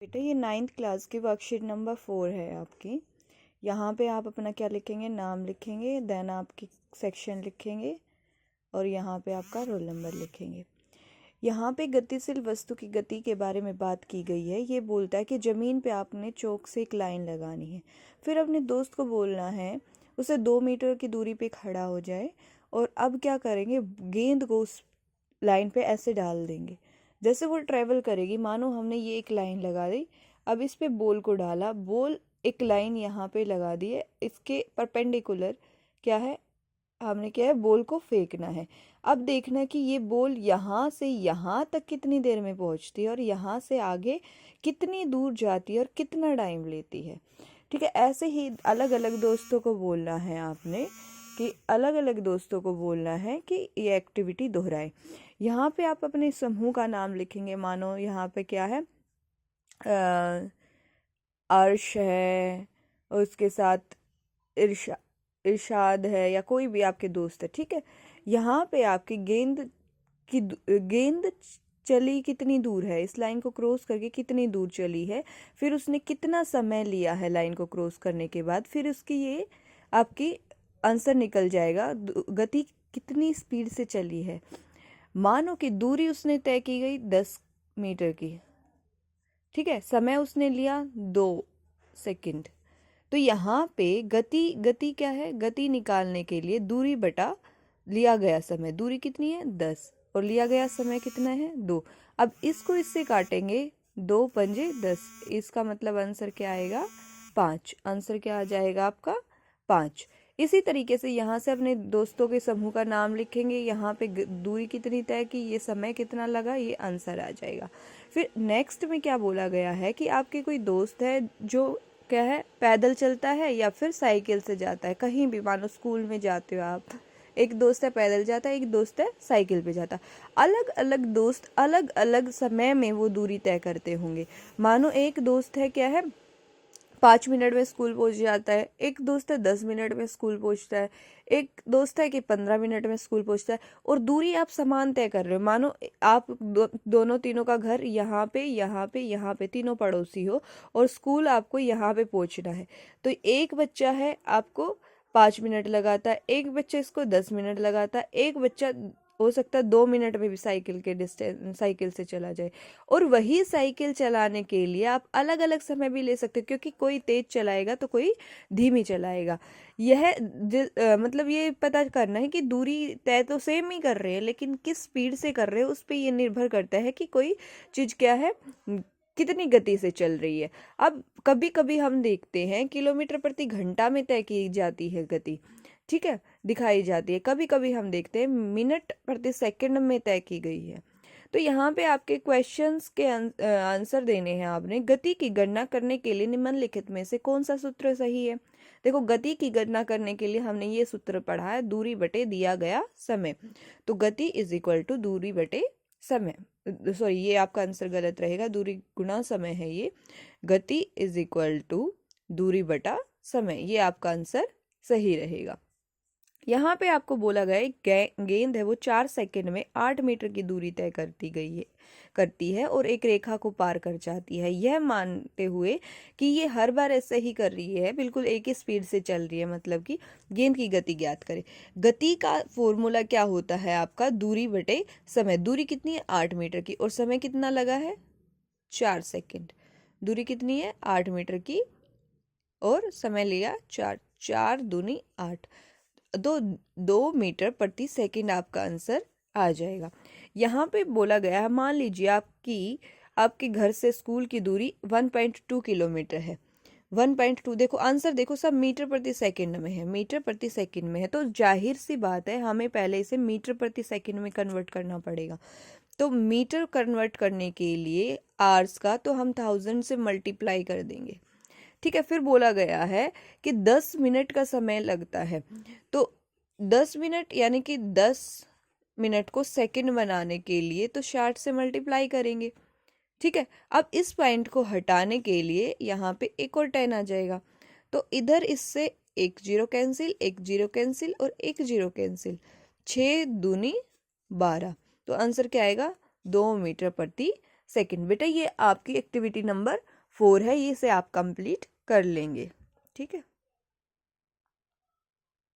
बेटा ये 9th class की वर्कशीट नंबर 4 है आपकी। यहाँ पे आप अपना क्या लिखेंगे, नाम लिखेंगे, देन आपकी सेक्शन लिखेंगे और यहाँ पे आपका रोल नंबर लिखेंगे। यहाँ पे गतिशील वस्तु की गति के बारे में बात की गई है। ये बोलता है कि ज़मीन पे आपने चौक से एक लाइन लगानी है, फिर अपने दोस्त को बोलना है उसे 2 मीटर की दूरी पे खड़ा हो जाए। और अब क्या करेंगे, गेंद को उस लाइन पे ऐसे डाल देंगे जैसे वो ट्रेवल करेगी। मानो हमने ये एक लाइन लगा दी, अब इस पे बॉल को डाला, बॉल एक लाइन यहाँ पे लगा दी है, इसके परपेंडिकुलर क्या है, हमने क्या है, बॉल को फेंकना है। अब देखना है कि ये बॉल यहाँ से यहाँ तक कितनी देर में पहुँचती है और यहाँ से आगे कितनी दूर जाती है और कितना टाइम लेती है। ठीक है, ऐसे ही अलग अलग दोस्तों को बोलना है आपने, कि अलग अलग दोस्तों को बोलना है कि ये एक्टिविटी दोहराए। यहाँ पे आप अपने समूह का नाम लिखेंगे। मानो यहाँ पे क्या है, अर्श है, उसके साथ इरशाद है, या कोई भी आपके दोस्त है। ठीक है, यहाँ पे आपकी गेंद चली कितनी दूर है, इस लाइन को क्रॉस करके कितनी दूर चली है, फिर उसने कितना समय लिया है लाइन को क्रॉस करने के बाद, फिर उसकी ये आपकी आंसर निकल जाएगा, गति कितनी स्पीड से चली है। मानो कि दूरी उसने तय की गई 10 मीटर की। ठीक है, समय उसने लिया 2 सेकंड। तो यहाँ पे गति क्या है, गति निकालने के लिए दूरी बटा लिया गया समय, दूरी कितनी है 10 और लिया गया समय कितना है 2। अब इसको इससे काटेंगे, 2 पंजे 10, इसका मतलब आंसर क्या आएगा 5। आंसर क्या आ जाएगा आपका 5। इसी तरीके से यहाँ से अपने दोस्तों के समूह का नाम लिखेंगे, यहाँ पे दूरी कितनी तय की, ये समय कितना लगा, ये आंसर आ जाएगा। फिर नेक्स्ट में क्या बोला गया है कि आपके कोई दोस्त है जो क्या है, पैदल चलता है या फिर साइकिल से जाता है। कहीं भी, मानो स्कूल में जाते हो आप, एक दोस्त है पैदल जाता है, एक दोस्त है साइकिल पे जाता है। अलग अलग दोस्त अलग अलग समय में वो दूरी तय करते होंगे। मानो एक दोस्त है क्या है 5 मिनट में स्कूल पहुंच जाता है, एक दोस्त है 10 मिनट में स्कूल पहुंचता है, एक दोस्त है कि 15 मिनट में स्कूल पहुंचता है। और दूरी आप समान तय कर रहे हो। मानो आप दोनों तीनों का घर यहाँ पे यहाँ पे यहाँ पे, तीनों पड़ोसी हो और स्कूल आपको यहाँ पे पहुंचना है। तो एक बच्चा है आपको 5 मिनट लगाता है, एक बच्चा इसको 10 मिनट लगाता है, एक बच्चा हो सकता है 2 मिनट में भी साइकिल से चला जाए। और वही साइकिल चलाने के लिए आप अलग अलग समय भी ले सकते हो, क्योंकि कोई तेज चलाएगा तो कोई धीमी चलाएगा। यह मतलब ये पता करना है कि दूरी तय तो सेम ही कर रहे हैं, लेकिन किस स्पीड से कर रहे हैं उस पर ये निर्भर करता है कि कोई चीज़ क्या है, कितनी गति से चल रही है। अब कभी कभी हम देखते हैं किलोमीटर प्रति घंटा में तय की जाती है गति, ठीक है, दिखाई जाती है। कभी कभी हम देखते हैं मिनट प्रति सेकंड में तय की गई है। तो यहाँ पे आपके क्वेश्चंस के आंसर देने हैं आपने। गति की गणना करने के लिए निम्नलिखित में से कौन सा सूत्र सही है। देखो, गति की गणना करने के लिए हमने ये सूत्र पढ़ा है, दूरी बटे दिया गया समय। तो गति इज इक्वल टू दूरी बटे समय, सॉरी ये आपका आंसर गलत रहेगा, दूरी गुणा समय है ये। गति इज इक्वल टू दूरी बटा समय, ये आपका आंसर सही रहेगा। यहाँ पे आपको बोला गया है गेंद है वो 4 सेकंड में 8 मीटर की दूरी तय करती है और एक रेखा को पार कर जाती है। यह मानते हुए कि ये हर बार ऐसे ही कर रही है, बिल्कुल एक ही स्पीड से चल रही है, मतलब कि गेंद की गति ज्ञात करें। गति का फॉर्मूला क्या होता है आपका, दूरी बटे समय। दूरी कितनी है 8 मीटर की और समय कितना लगा है 4 सेकेंड। दूरी कितनी है 8 मीटर की और समय लिया 4, 4 दूनी 8, 2 मीटर प्रति सेकंड आपका आंसर आ जाएगा। यहाँ पे बोला गया है, मान लीजिए आपके घर से स्कूल की दूरी 1.2 किलोमीटर है। 1.2, देखो आंसर देखो सब मीटर प्रति सेकंड में है, मीटर प्रति सेकंड में है, तो जाहिर सी बात है हमें पहले इसे मीटर प्रति सेकंड में कन्वर्ट करना पड़ेगा। तो मीटर कन्वर्ट करने के लिए आवर्स का तो हम 1000 से मल्टीप्लाई कर देंगे। ठीक है, फिर बोला गया है कि 10 मिनट का समय लगता है। तो 10 मिनट यानी कि 10 मिनट को सेकंड बनाने के लिए तो 60 से मल्टीप्लाई करेंगे। ठीक है, अब इस पॉइंट को हटाने के लिए यहाँ पे एक और 10 आ जाएगा। तो इधर इससे एक जीरो कैंसिल, एक जीरो कैंसिल और एक जीरो कैंसिल, 6 दूनी 12। तो आंसर क्या आएगा 2 मीटर प्रति सेकंड। बेटा ये आपकी एक्टिविटी नंबर 4 है, ये से आप कंप्लीट कर लेंगे। ठीक है।